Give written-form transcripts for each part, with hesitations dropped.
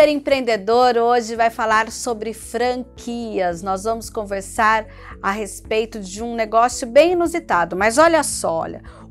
Ser Empreendedor hoje vai falar sobre franquias. Nós vamos conversar a respeito de um negócio bem inusitado, mas olha só,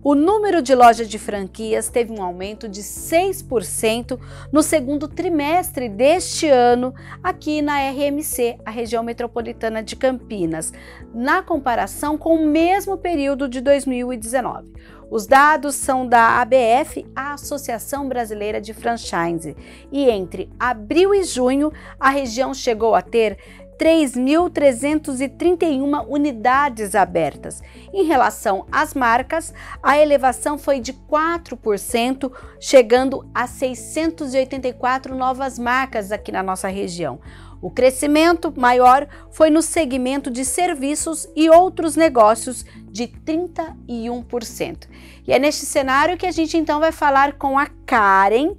o número de lojas de franquias teve um aumento de 6% no segundo trimestre deste ano aqui na RMC, a região metropolitana de Campinas, na comparação com o mesmo período de 2019. Os dados são da ABF, a Associação Brasileira de Franchise, e entre abril e junho a região chegou a ter 3.331 unidades abertas. Em relação às marcas, a elevação foi de 4%, chegando a 684 novas marcas aqui na nossa região. O crescimento maior foi no segmento de serviços e outros negócios, de 31%. E é neste cenário que a gente então vai falar com a Karen,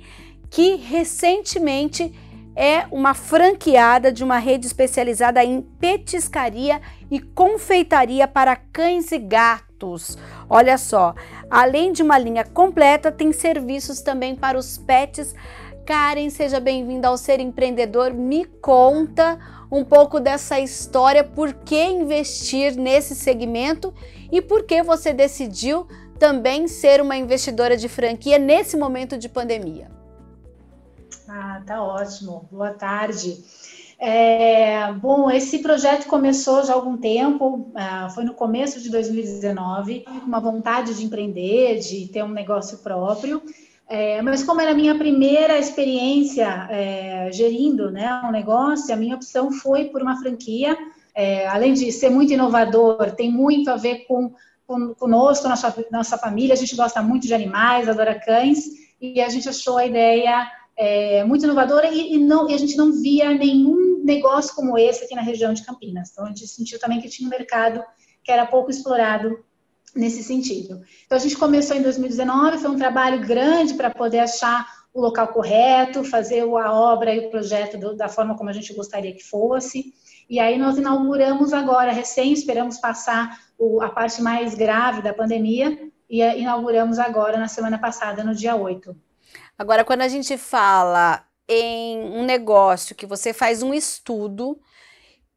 que recentemente é uma franqueada de uma rede especializada em petiscaria e confeitaria para cães e gatos. Olha só, além de uma linha completa, tem serviços também para os pets. Karen, seja bem-vinda ao Ser Empreendedor. Me conta um pouco dessa história, por que investir nesse segmento e por que você decidiu também ser uma investidora de franquia nesse momento de pandemia. Tá ótimo. Boa tarde. Bom, esse projeto começou já há algum tempo, foi no começo de 2019, com uma vontade de empreender, de ter um negócio próprio. Mas como era a minha primeira experiência gerindo, né, um negócio, a minha opção foi por uma franquia. Além de ser muito inovador, tem muito a ver conosco, nossa família. A gente gosta muito de animais, adora cães, e a gente achou a ideia muito inovadora e a gente não via nenhum negócio como esse aqui na região de Campinas. Então, a gente sentiu também que tinha um mercado que era pouco explorado nesse sentido. Então, a gente começou em 2019, foi um trabalho grande para poder achar o local correto, fazer a obra e o projeto da forma como a gente gostaria que fosse. E aí nós inauguramos agora, esperamos passar a parte mais grave da pandemia, e inauguramos agora na semana passada, no dia 8. Agora, quando a gente fala em um negócio que você faz um estudo,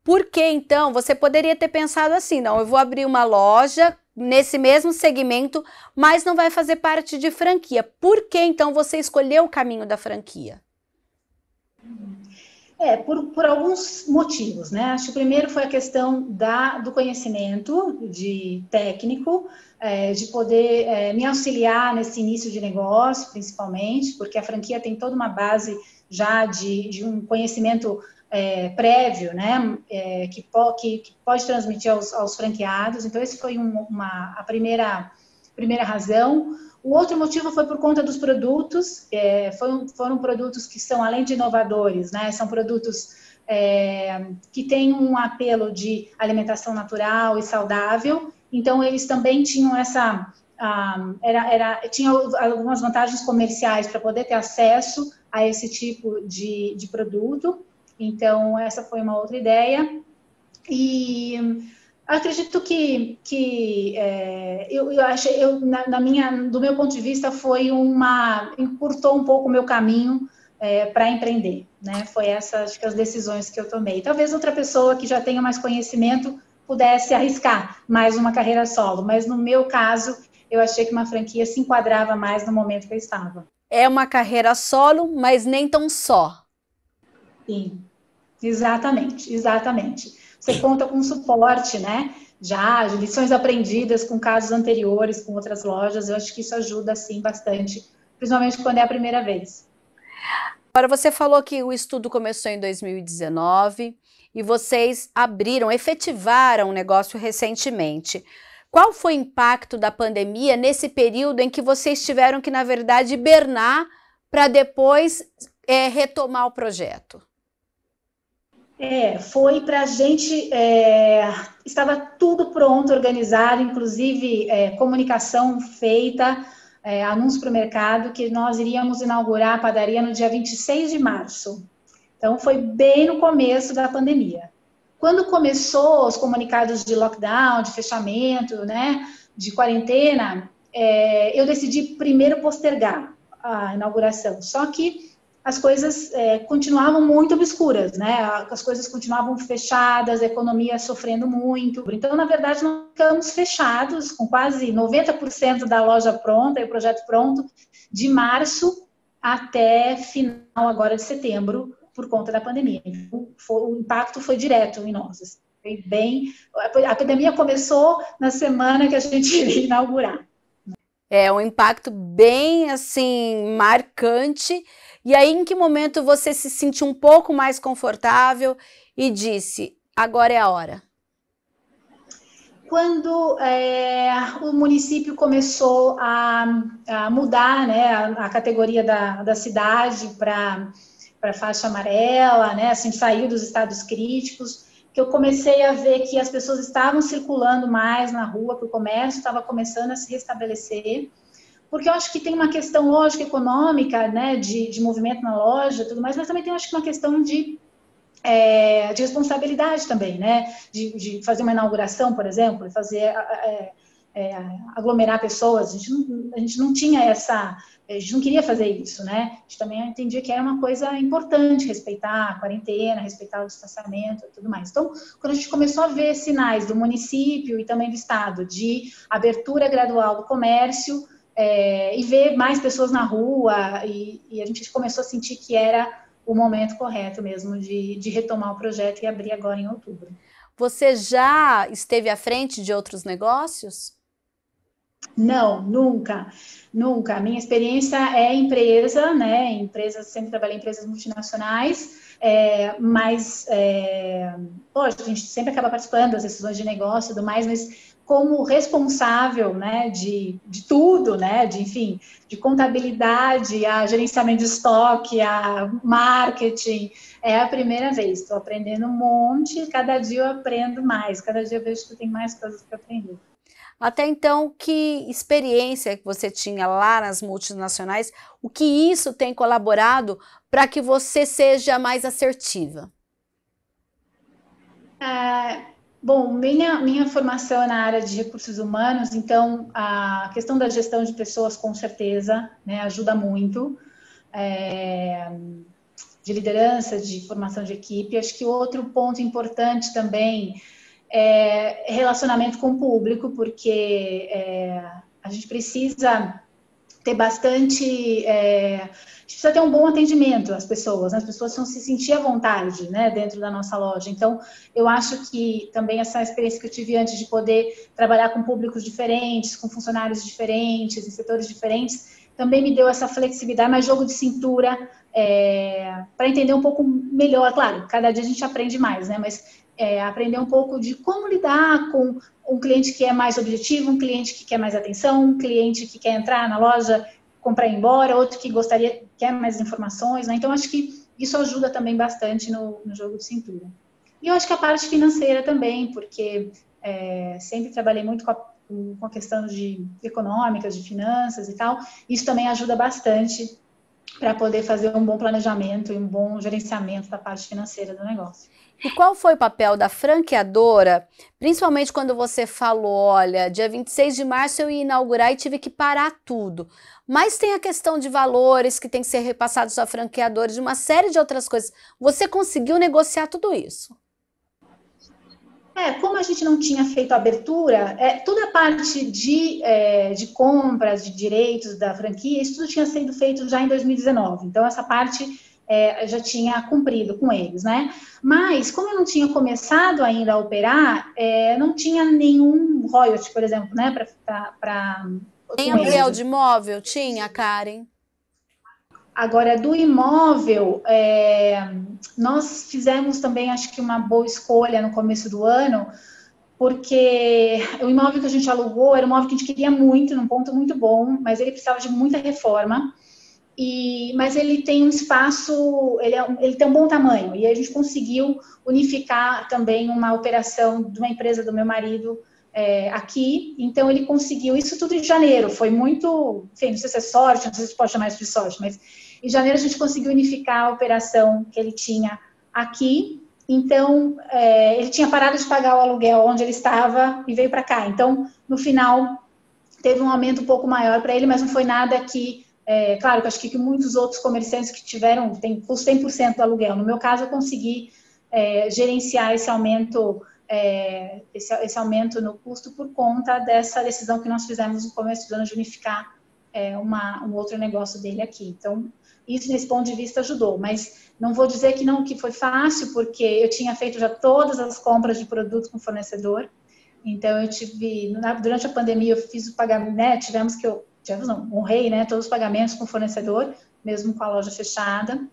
por que então você poderia ter pensado assim, não, eu vou abrir uma loja nesse mesmo segmento, mas não vai fazer parte de franquia. Por que então você escolheu o caminho da franquia? Por alguns motivos, né? Acho que o primeiro foi a questão do conhecimento técnico, de poder me auxiliar nesse início de negócio, principalmente, porque a franquia tem toda uma base já de um conhecimento prévio, né? Que pode transmitir aos franqueados. Então, esse foi a primeira razão. O outro motivo foi por conta dos produtos. Foram produtos que são, além de inovadores, né? São produtos que têm um apelo de alimentação natural e saudável. Então, eles também tinham tinham algumas vantagens comerciais para poder ter acesso a esse tipo de produto. Então, essa foi uma outra ideia. E acredito que do meu ponto de vista, encurtou um pouco o meu caminho para empreender, né? Foi acho que as decisões que eu tomei. Talvez outra pessoa que já tenha mais conhecimento pudesse arriscar mais uma carreira solo, mas no meu caso, eu achei que uma franquia se enquadrava mais no momento que eu estava. É uma carreira solo, mas nem tão só. Sim, exatamente. Você conta com suporte, né? Já, de lições aprendidas com casos anteriores, com outras lojas. Eu acho que isso ajuda, sim, bastante, principalmente quando é a primeira vez. Agora, você falou que o estudo começou em 2019 e vocês efetivaram o negócio recentemente. Qual foi o impacto da pandemia nesse período em que vocês tiveram que, na verdade, hibernar para depois retomar o projeto? Foi para a gente, estava tudo pronto, organizado, inclusive comunicação feita, anúncio para o mercado, que nós iríamos inaugurar a padaria no dia 26 de março. Então, foi bem no começo da pandemia. Quando começou os comunicados de lockdown, de fechamento, né, de quarentena, eu decidi primeiro postergar a inauguração. Só que as coisas continuavam muito obscuras, né? As coisas continuavam fechadas, a economia sofrendo muito. Então, na verdade, nós ficamos fechados, com quase 90% da loja pronta e o projeto pronto, de março até final agora de setembro, por conta da pandemia. Então, o impacto foi direto em nós. Assim, foi bem. A pandemia começou na semana que a gente iria inaugurar. É um impacto bem assim marcante. E aí, em que momento você se sentiu um pouco mais confortável e disse: agora é a hora? Quando o município começou a mudar, né, a categoria da cidade para faixa amarela, né, assim, saiu dos estados críticos, que eu comecei a ver que as pessoas estavam circulando mais na rua, que o comércio estava começando a se restabelecer, porque eu acho que tem uma questão lógica econômica, né, de movimento na loja, tudo mais, mas também tem, acho que, uma questão de responsabilidade também, né? De fazer uma inauguração, por exemplo, fazer aglomerar pessoas. A gente não tinha essa, a gente não queria fazer isso, né? A gente também entendia que era uma coisa importante respeitar a quarentena, respeitar o distanciamento e tudo mais. Então, quando a gente começou a ver sinais do município e também do estado de abertura gradual do comércio, e ver mais pessoas na rua, e a gente começou a sentir que era o momento correto mesmo de retomar o projeto e abrir agora em outubro. Você já esteve à frente de outros negócios? Não, nunca, nunca. A minha experiência é empresa, né? Sempre trabalhei em empresas multinacionais, mas, lógico, a gente sempre acaba participando das decisões de negócio e tudo mais, mas como responsável, né, de tudo, né, enfim, de contabilidade, a gerenciamento de estoque, a marketing, é a primeira vez. Estou aprendendo um monte, cada dia eu aprendo mais, cada dia eu vejo que tem mais coisas para aprender. Até então, que experiência que você tinha lá nas multinacionais, o que isso tem colaborado para que você seja mais assertiva? Bom, minha formação é na área de recursos humanos, então a questão da gestão de pessoas, com certeza, né, ajuda muito, de liderança, de formação de equipe. Acho que outro ponto importante também é relacionamento com o público, porque a gente precisa ter bastante, a gente precisa ter um bom atendimento às pessoas, né? As pessoas precisam se sentir à vontade, né, dentro da nossa loja. Então, eu acho que também essa experiência que eu tive antes de poder trabalhar com públicos diferentes, com funcionários diferentes, em setores diferentes, também me deu essa flexibilidade, mais jogo de cintura, para entender um pouco melhor. Claro, cada dia a gente aprende mais, né, mas aprender um pouco de como lidar com um cliente que é mais objetivo, um cliente que quer mais atenção, um cliente que quer entrar na loja, comprar e ir embora, outro que quer mais informações, né? Então, acho que isso ajuda também bastante no jogo de cintura. E eu acho que a parte financeira também, porque sempre trabalhei muito com a questão de econômicas, de finanças e tal, isso também ajuda bastante para poder fazer um bom planejamento e um bom gerenciamento da parte financeira do negócio. E qual foi o papel da franqueadora, principalmente quando você falou, olha, dia 26 de março eu ia inaugurar e tive que parar tudo. Mas tem a questão de valores que tem que ser repassados a franqueadores, de uma série de outras coisas. Você conseguiu negociar tudo isso? Como a gente não tinha feito a abertura, toda a parte de compras, de direitos da franquia, isso tudo tinha sido feito já em 2019. Então, essa parte já tinha cumprido com eles, né? Mas, como eu não tinha começado ainda a operar, não tinha nenhum royalty, por exemplo, né? Tem aluguel de imóvel? Tinha, Karen? Agora, do imóvel, nós fizemos também, acho que uma boa escolha no começo do ano, porque o imóvel que a gente alugou era um imóvel que a gente queria muito, num ponto muito bom, mas ele precisava de muita reforma, mas ele tem um espaço, ele tem um bom tamanho, e a gente conseguiu unificar também uma operação de uma empresa do meu marido aqui, então ele conseguiu isso tudo em janeiro, foi muito, enfim, não sei se é sorte, não sei se pode chamar isso de sorte, mas em janeiro a gente conseguiu unificar a operação que ele tinha aqui, então ele tinha parado de pagar o aluguel onde ele estava e veio para cá, então no final teve um aumento um pouco maior para ele, mas não foi nada que Claro que eu acho que muitos outros comerciantes que tem custo 100% do aluguel. No meu caso, eu consegui gerenciar esse aumento, esse aumento no custo por conta dessa decisão que nós fizemos no começo do ano de unificar um outro negócio dele aqui. Então, isso nesse ponto de vista ajudou, mas não vou dizer que foi fácil, porque eu tinha feito já todas as compras de produto com fornecedor, então eu durante a pandemia eu fiz o pagamento, né, honrei, né, todos os pagamentos com o fornecedor, mesmo com a loja fechada.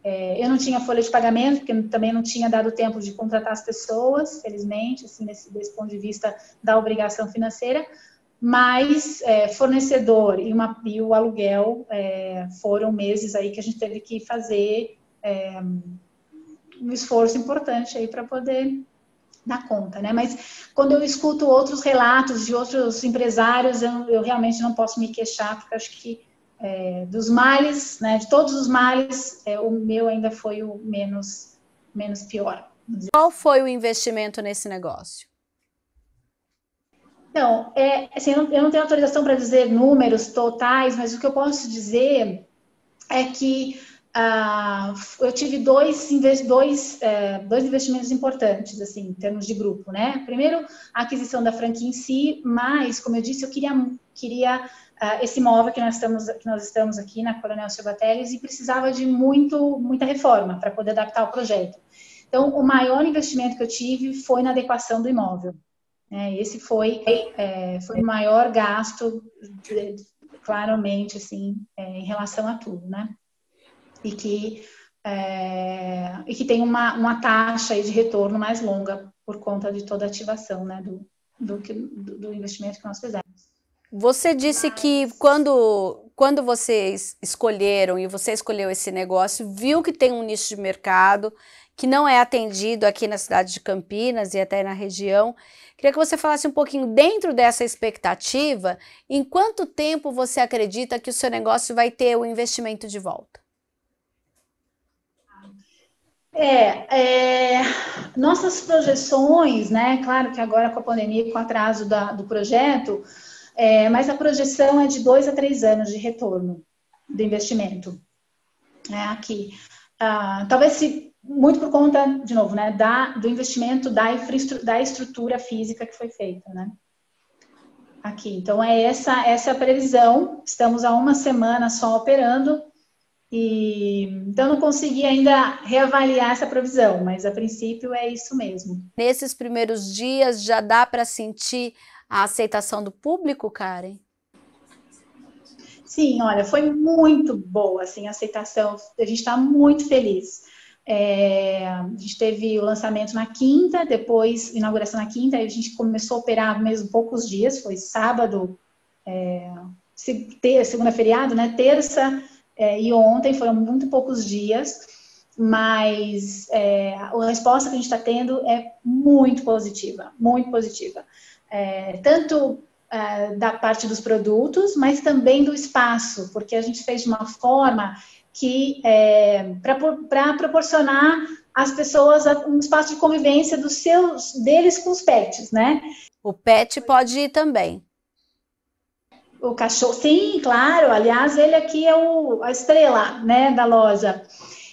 Eu não tinha folha de pagamento, porque também não tinha dado tempo de contratar as pessoas, felizmente, assim, desse ponto de vista da obrigação financeira, mas fornecedor e o aluguel foram meses aí que a gente teve que fazer um esforço importante aí para poder dar conta, né? Mas quando eu escuto outros relatos de outros empresários, eu realmente não posso me queixar, porque acho que dos males, né, de todos os males, o meu ainda foi o menos pior. Qual foi o investimento nesse negócio? Então, assim, eu não tenho autorização para dizer números totais, mas o que eu posso dizer é que eu tive dois investimentos importantes, assim, em termos de grupo, né? Primeiro, a aquisição da franquia em si, mas, como eu disse, eu queria esse imóvel que nós estamos aqui na Coronel Silva Telles e precisava de muita reforma para poder adaptar o projeto. Então, o maior investimento que eu tive foi na adequação do imóvel. Esse foi o maior gasto, claramente, assim, em relação a tudo, né? E que tem uma taxa aí de retorno mais longa por conta de toda a ativação, né, do investimento que nós fizemos. Você disse que quando vocês escolheram e você escolheu esse negócio, viu que tem um nicho de mercado que não é atendido aqui na cidade de Campinas e até na região. Queria que você falasse um pouquinho dentro dessa expectativa, em quanto tempo você acredita que o seu negócio vai ter o investimento de volta? Nossas projeções, né? Claro que agora com a pandemia, com o atraso do projeto, mas a projeção é de 2 a 3 anos de retorno do investimento aqui. Talvez muito por conta, de novo, né, do investimento da estrutura física que foi feita, né? Aqui. Então, essa a previsão. Estamos há uma semana só operando. Então, não consegui ainda reavaliar essa provisão, mas a princípio é isso mesmo. Nesses primeiros dias já dá para sentir a aceitação do público, Karen? Sim, olha, foi muito boa assim, a aceitação, a gente está muito feliz. A gente teve o lançamento na quinta, depois inauguração na quinta, aí a gente começou a operar mesmo poucos dias, foi sábado, segunda feriado, né? Terça e ontem foram muito poucos dias, mas a resposta que a gente está tendo é muito positiva, tanto da parte dos produtos, mas também do espaço, porque a gente fez de uma forma que para proporcionar às pessoas um espaço de convivência deles com os pets, né? O pet pode ir também. O cachorro, sim, claro. Aliás, ele aqui é a estrela, né, da loja.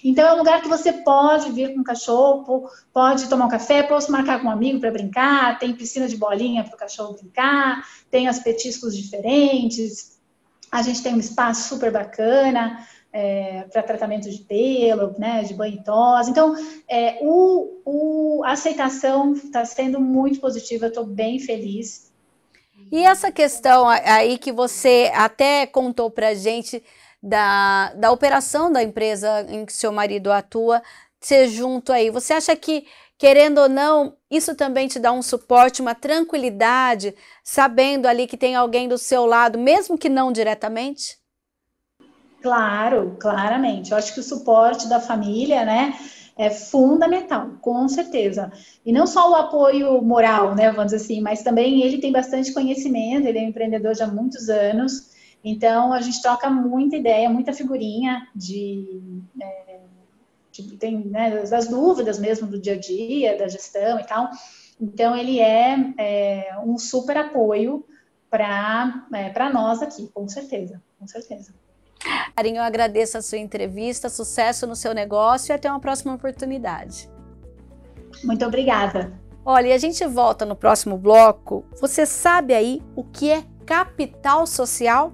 Então, é um lugar que você pode vir com o cachorro, pode tomar um café, pode marcar com um amigo para brincar, tem piscina de bolinha para o cachorro brincar, tem as petiscos diferentes, a gente tem um espaço super bacana para tratamento de pelo, né, de banho e tosa. Então, a aceitação está sendo muito positiva, eu estou bem feliz. E essa questão aí que você até contou para a gente da operação da empresa em que seu marido atua, ser junto aí, você acha que, querendo ou não, isso também te dá um suporte, uma tranquilidade, sabendo ali que tem alguém do seu lado, mesmo que não diretamente? Claro, claramente. Eu acho que o suporte da família, né, é fundamental, com certeza. E não só o apoio moral, né, vamos dizer assim, mas também ele tem bastante conhecimento, ele é um empreendedor já há muitos anos, então a gente troca muita ideia, muita figurinha tem, né, das dúvidas mesmo do dia a dia, da gestão e tal. Então ele é um super apoio para nós aqui, com certeza, com certeza. Karen, eu agradeço a sua entrevista, sucesso no seu negócio e até uma próxima oportunidade. Muito obrigada. Olha, e a gente volta no próximo bloco. Você sabe aí o que é capital social?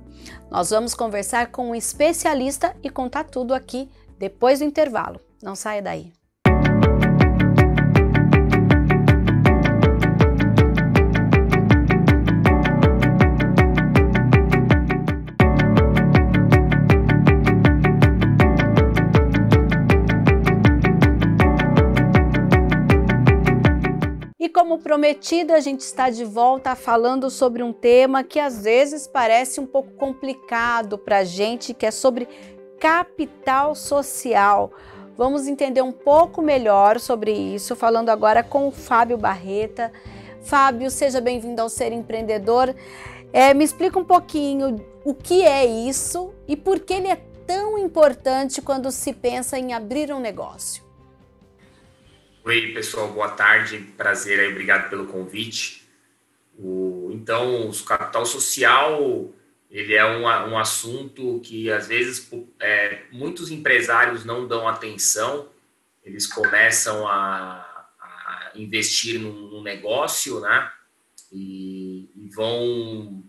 Nós vamos conversar com um especialista e contar tudo aqui depois do intervalo. Não saia daí. E como prometido, a gente está de volta falando sobre um tema que às vezes parece um pouco complicado para a gente, que é sobre capital social. Vamos entender um pouco melhor sobre isso, falando agora com o Fábio Barreta. Fábio, seja bem-vindo ao Ser Empreendedor. Me explica um pouquinho o que é isso e por que ele é tão importante quando se pensa em abrir um negócio. Oi, pessoal, boa tarde, prazer aí, obrigado pelo convite. Então, o capital social, ele é um assunto que, às vezes, muitos empresários não dão atenção, eles começam a investir num negócio, né, e vão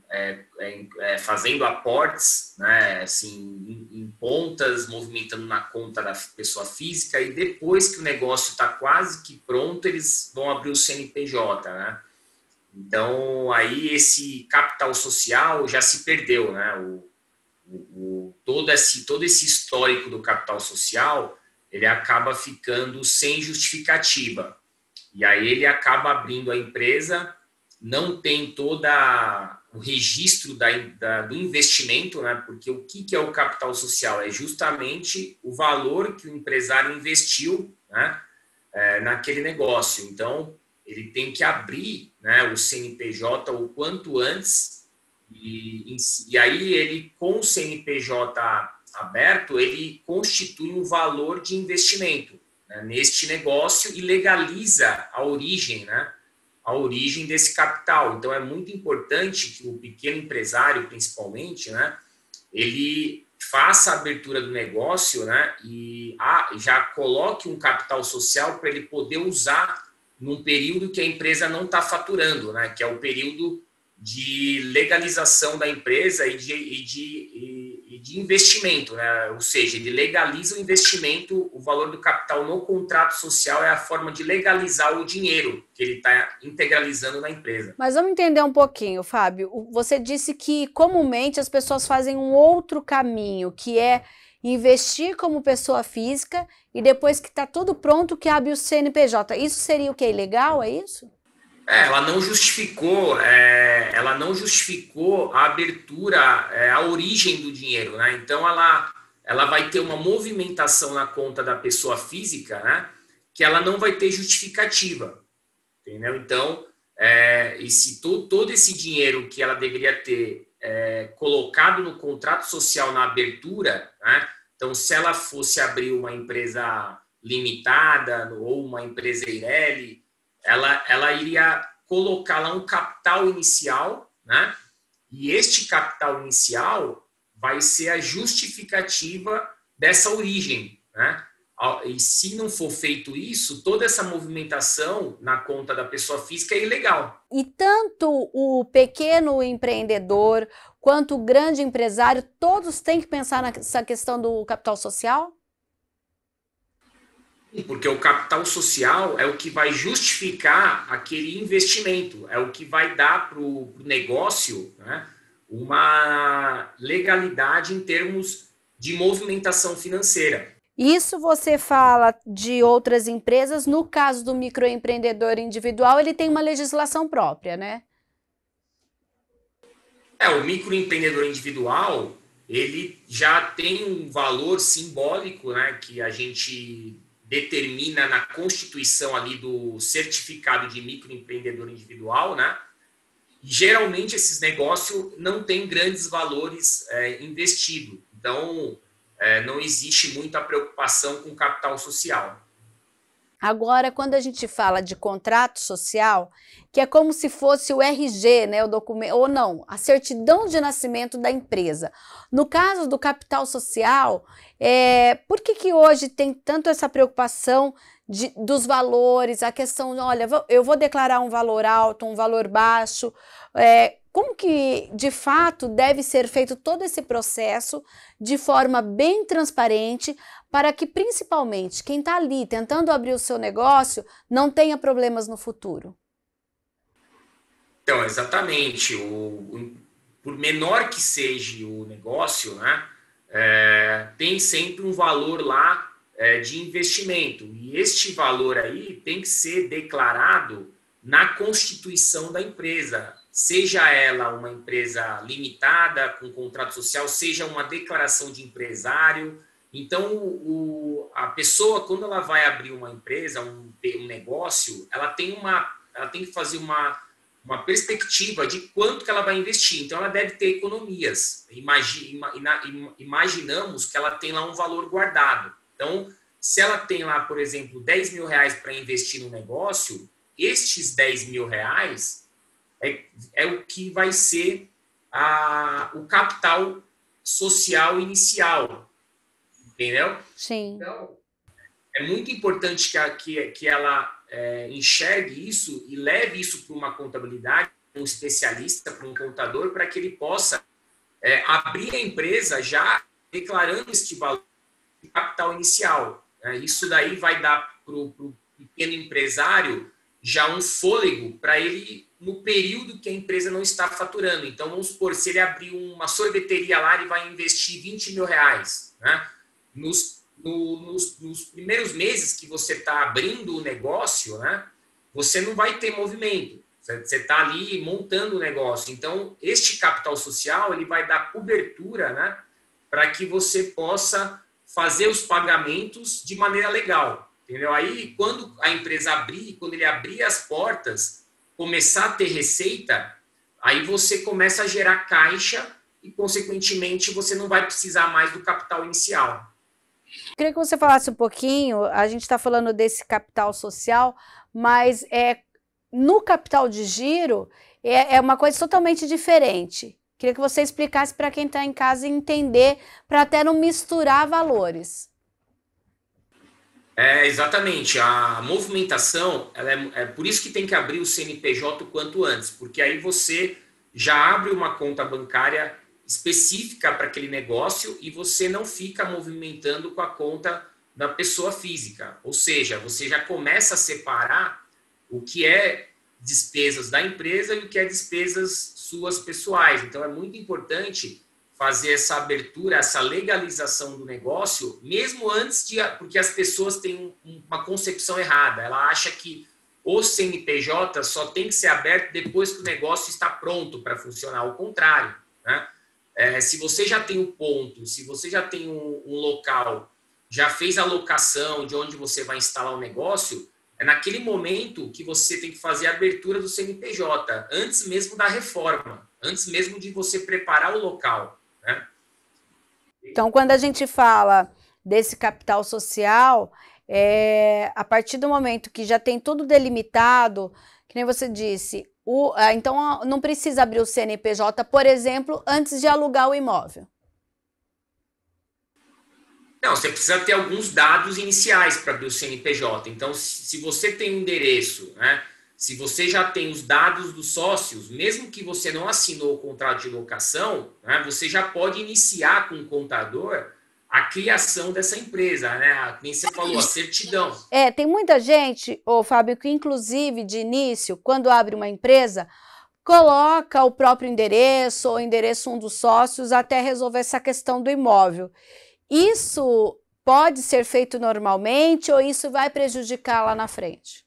fazendo aportes, né, assim, em contas, movimentando na conta da pessoa física, e depois que o negócio está quase que pronto, eles vão abrir o CNPJ, né? Então, aí esse capital social já se perdeu, né? Todo esse histórico do capital social, ele acaba ficando sem justificativa. E aí ele acaba abrindo a empresa, não tem toda o registro do investimento, né? Porque o que é o capital social? É justamente o valor que o empresário investiu, né, naquele negócio. Então, ele tem que abrir, né, o CNPJ o quanto antes, e aí ele, com o CNPJ aberto, ele constitui um valor de investimento, né, neste negócio e legaliza a origem, né? A origem desse capital. Então, é muito importante que o pequeno empresário, principalmente, né, ele faça a abertura do negócio, né, e já coloque um capital social para ele poder usar num período que a empresa não está faturando, né, que é o período de legalização da empresa e de investimento, né? Ou seja, ele legaliza o investimento, o valor do capital no contrato social é a forma de legalizar o dinheiro que ele está integralizando na empresa. Mas vamos entender um pouquinho, Fábio. Você disse que comumente as pessoas fazem um outro caminho, que é investir como pessoa física e depois que está tudo pronto que abre o CNPJ. Isso seria o que? Ilegal, é isso? Ela não justificou a abertura, a origem do dinheiro, né? Então, ela vai ter uma movimentação na conta da pessoa física, né, que ela não vai ter justificativa, entendeu? Então, e se todo esse dinheiro que ela deveria ter colocado no contrato social na abertura, né, então, se ela fosse abrir uma empresa limitada ou uma empresa Eireli, ela iria colocar lá um capital inicial, né? E este capital inicial vai ser a justificativa dessa origem, né? E se não for feito isso, toda essa movimentação na conta da pessoa física é ilegal. E tanto o pequeno empreendedor quanto o grande empresário, todos têm que pensar nessa questão do capital social? Porque o capital social é o que vai justificar aquele investimento, é o que vai dar para o negócio, né, uma legalidade em termos de movimentação financeira. Isso você fala de outras empresas. No caso do microempreendedor individual, ele tem uma legislação própria, né? O microempreendedor individual, ele já tem um valor simbólico, né, que a gente determina na constituição ali do certificado de microempreendedor individual, né? E geralmente esses negócios não têm grandes valores investidos. Então, não existe muita preocupação com capital social. Agora, quando a gente fala de contrato social, que é como se fosse o RG, né, o documento, ou não, a certidão de nascimento da empresa. No caso do capital social, por que hoje tem tanto essa preocupação dos valores, a questão, olha, eu vou declarar um valor alto, um valor baixo, como que, de fato, deve ser feito todo esse processo de forma bem transparente para que, principalmente, quem está ali tentando abrir o seu negócio não tenha problemas no futuro? Então, exatamente. Por menor que seja o negócio, né, tem sempre um valor lá de investimento. E este valor aí tem que ser declarado na constituição da empresa, seja ela uma empresa limitada, com contrato social, seja uma declaração de empresário. Então, a pessoa, quando ela vai abrir uma empresa, um negócio, ela tem que fazer uma perspectiva de quanto que ela vai investir. Então, ela deve ter economias. Imaginamos que ela tem lá um valor guardado. Então, se ela tem lá, por exemplo, 10 mil reais para investir no negócio, estes 10 mil reais é o que vai ser o capital social inicial. Entendeu? Sim. Então, é muito importante que ela enxergue isso e leve isso para uma contabilidade, um especialista, para um contador, para que ele possa abrir a empresa já declarando este valor de capital inicial. Isso daí vai dar para o pequeno empresário já um fôlego para ele no período que a empresa não está faturando. Então, vamos supor, se ele abrir uma sorveteria lá, ele vai investir 20 mil reais, né? Nos primeiros meses que você está abrindo o negócio, né, você não vai ter movimento. Você está ali montando o negócio. Então, este capital social ele vai dar cobertura, né, para que você possa fazer os pagamentos de maneira legal. Entendeu? Aí, quando a empresa abrir, quando ele abrir as portas, começar a ter receita, aí você começa a gerar caixa e, consequentemente, você não vai precisar mais do capital inicial. Queria que você falasse um pouquinho, a gente está falando desse capital social, mas no capital de giro é uma coisa totalmente diferente. Queria que você explicasse para quem está em casa entender, para até não misturar valores. Exatamente. A movimentação, é por isso que tem que abrir o CNPJ o quanto antes, porque aí você já abre uma conta bancária específica para aquele negócio e você não fica movimentando com a conta da pessoa física. Ou seja, você já começa a separar o que é despesas da empresa e o que é despesas suas pessoais. Então, é muito importante fazer essa abertura, essa legalização do negócio, mesmo antes porque as pessoas têm uma concepção errada. Ela acha que o CNPJ só tem que ser aberto depois que o negócio está pronto para funcionar. Ao contrário, né? Se você já tem um ponto, se você já tem um local, já fez a locação de onde você vai instalar o negócio, é naquele momento que você tem que fazer a abertura do CNPJ, antes mesmo da reforma, antes mesmo de você preparar o local, né? Então, quando a gente fala desse capital social, a partir do momento que já tem tudo delimitado, que nem você disse, então não precisa abrir o CNPJ, por exemplo, antes de alugar o imóvel. Não, você precisa ter alguns dados iniciais para abrir o CNPJ. Então, se você tem um endereço, né, se você já tem os dados dos sócios, mesmo que você não assinou o contrato de locação, né, você já pode iniciar com o contador a criação dessa empresa, né? Nem você falou, a certidão. Tem muita gente, Fábio, que inclusive de início, quando abre uma empresa, coloca o próprio endereço ou endereço um dos sócios até resolver essa questão do imóvel. Isso pode ser feito normalmente ou isso vai prejudicar lá na frente?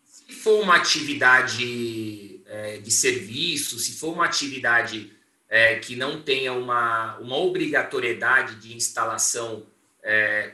Se for uma atividade de serviço, se for uma atividade que não tenha uma obrigatoriedade de instalação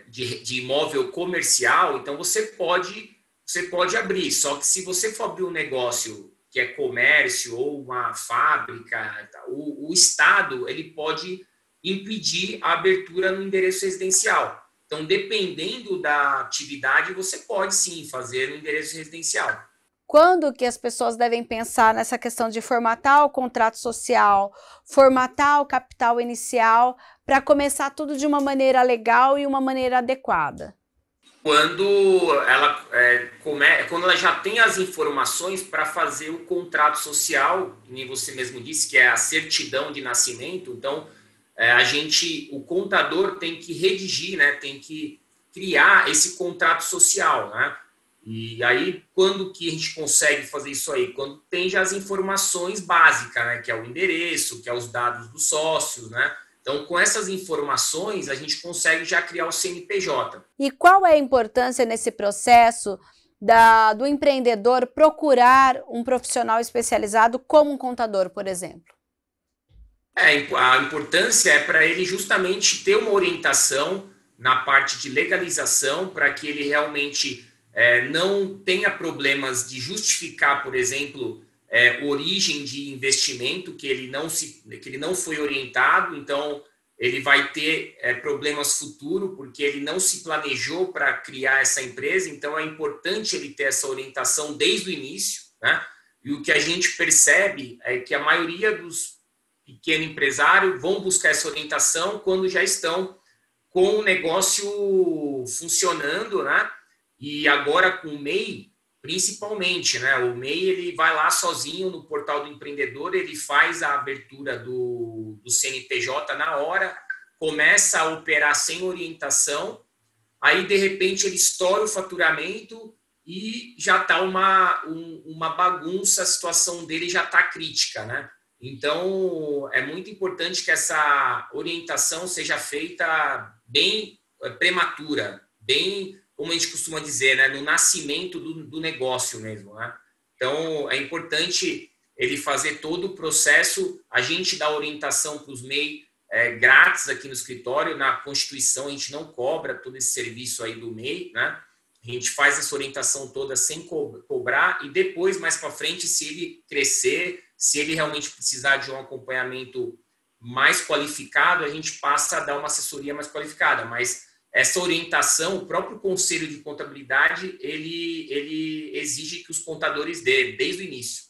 de imóvel comercial, então você pode abrir. Só que se você for abrir um negócio que é comércio ou uma fábrica, o Estado ele pode impedir a abertura no endereço residencial. Então, dependendo da atividade, você pode sim fazer no endereço residencial. Quando que as pessoas devem pensar nessa questão de formatar o contrato social, formatar o capital inicial, para começar tudo de uma maneira legal e uma maneira adequada? Quando quando ela já tem as informações para fazer o contrato social, como você mesmo disse, que é a certidão de nascimento. Então, o contador tem que redigir, né, tem que criar esse contrato social, né? E aí, quando que a gente consegue fazer isso aí? Quando tem já as informações básicas, né, que é o endereço, que é os dados dos sócios, né? Então, com essas informações, a gente consegue já criar o CNPJ. E qual é a importância nesse processo do empreendedor procurar um profissional especializado como um contador, por exemplo? A importância é para ele justamente ter uma orientação na parte de legalização, para que ele realmente não tenha problemas de justificar, por exemplo, origem de investimento que ele não foi orientado. Então ele vai ter problemas futuros porque ele não se planejou para criar essa empresa. Então é importante ele ter essa orientação desde o início, né? E o que a gente percebe é que a maioria dos pequenos empresários vão buscar essa orientação quando já estão com o negócio funcionando, né? E agora com o MEI, principalmente, né? O MEI, ele vai lá sozinho no portal do empreendedor, ele faz a abertura do CNPJ na hora, começa a operar sem orientação, aí de repente ele estoura o faturamento e já está uma bagunça, a situação dele já está crítica, né? Então é muito importante que essa orientação seja feita bem prematura, bem, como a gente costuma dizer, né, no nascimento do negócio mesmo, né? Então, é importante ele fazer todo o processo. A gente dá orientação para os MEI grátis aqui no escritório. Na Constituição, a gente não cobra todo esse serviço aí do MEI, né? A gente faz essa orientação toda sem cobrar e depois, mais para frente, se ele crescer, se ele realmente precisar de um acompanhamento mais qualificado, a gente passa a dar uma assessoria mais qualificada, mas essa orientação, o próprio Conselho de Contabilidade, ele exige que os contadores dêem desde o início.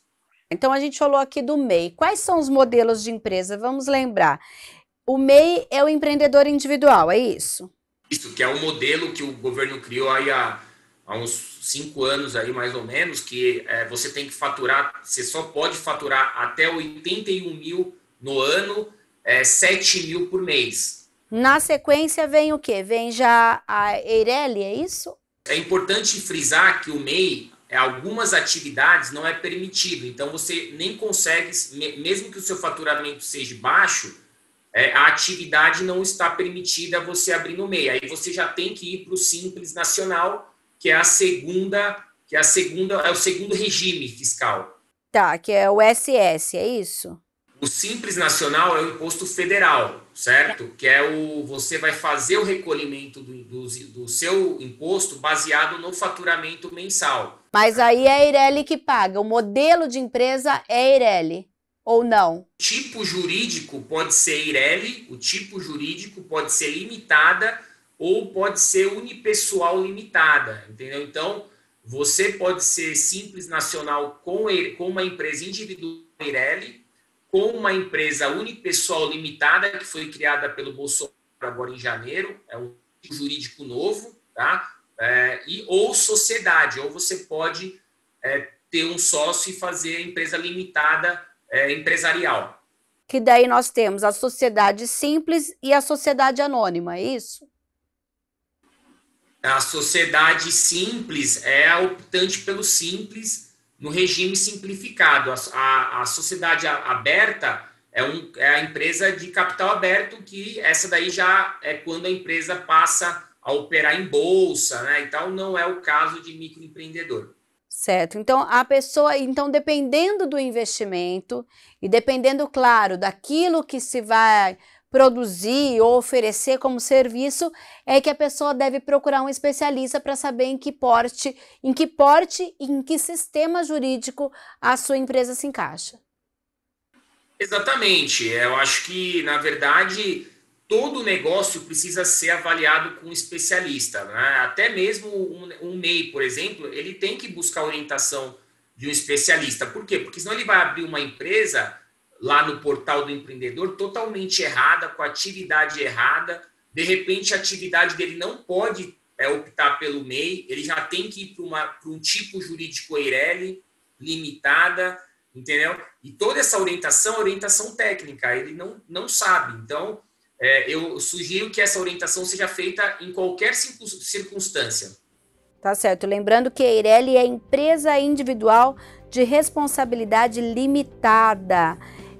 Então, a gente falou aqui do MEI. Quais são os modelos de empresa? Vamos lembrar. O MEI é o empreendedor individual, é isso? Isso, que é um modelo que o governo criou aí há uns 5 anos, aí, mais ou menos, que você tem que faturar, você só pode faturar até 81 mil no ano, 7 mil por mês. Na sequência vem o quê? Vem já a Eireli, é isso? É importante frisar que o MEI, algumas atividades não é permitido, então você nem consegue, mesmo que o seu faturamento seja baixo, a atividade não está permitida você abrir no MEI. Aí você já tem que ir para o Simples Nacional, que é o segundo regime fiscal. Tá, que é o SS, é isso? O Simples Nacional é o imposto federal, certo? Que você vai fazer o recolhimento do seu imposto baseado no faturamento mensal. Mas aí é a Eireli que paga, o modelo de empresa é a Eireli, ou não? O tipo jurídico pode ser Eireli, o tipo jurídico pode ser limitada ou pode ser unipessoal limitada, entendeu? Então, você pode ser Simples Nacional com uma empresa individual Eireli, com uma empresa unipessoal limitada, que foi criada pelo Bolsonaro agora em janeiro, é um jurídico novo, tá? Ou sociedade, ou você pode ter um sócio e fazer empresa limitada empresarial. Que daí nós temos a sociedade simples e a sociedade anônima, é isso? A sociedade simples é a optante pelo simples, no regime simplificado. A sociedade aberta é a empresa de capital aberto, que essa daí já é quando a empresa passa a operar em bolsa, né? Então, não é o caso de microempreendedor. Certo. Então, dependendo do investimento e dependendo, claro, daquilo que se vai produzir ou oferecer como serviço, é que a pessoa deve procurar um especialista para saber em que porte e em que sistema jurídico a sua empresa se encaixa. Exatamente. Eu acho que, na verdade, todo negócio precisa ser avaliado com um especialista, né? Até mesmo um MEI, por exemplo, ele tem que buscar orientação de um especialista. Por quê? Porque senão ele vai abrir uma empresa lá no portal do empreendedor totalmente errada, com a atividade errada. De repente, a atividade dele não pode optar pelo MEI, ele já tem que ir para um tipo jurídico EIRELI, limitada, entendeu? E toda essa orientação técnica, ele não sabe. Então, eu sugiro que essa orientação seja feita em qualquer circunstância. Tá certo. Lembrando que a EIRELI é empresa individual de responsabilidade limitada,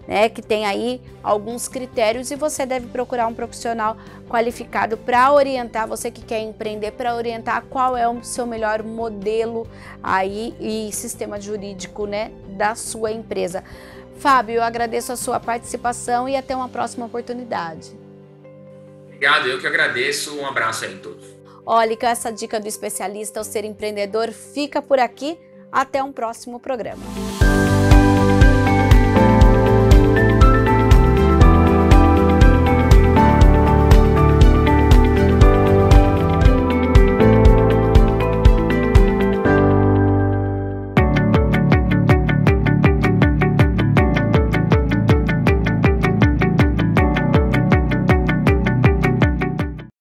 né? Que tem aí alguns critérios e você deve procurar um profissional qualificado para orientar, você que quer empreender, para orientar qual é o seu melhor modelo aí e sistema jurídico, né, da sua empresa. Fábio, eu agradeço a sua participação e até uma próxima oportunidade. Obrigado, eu que agradeço. Um abraço aí a todos. Olha, com essa dica do especialista ao ser empreendedor fica por aqui. Até um próximo programa.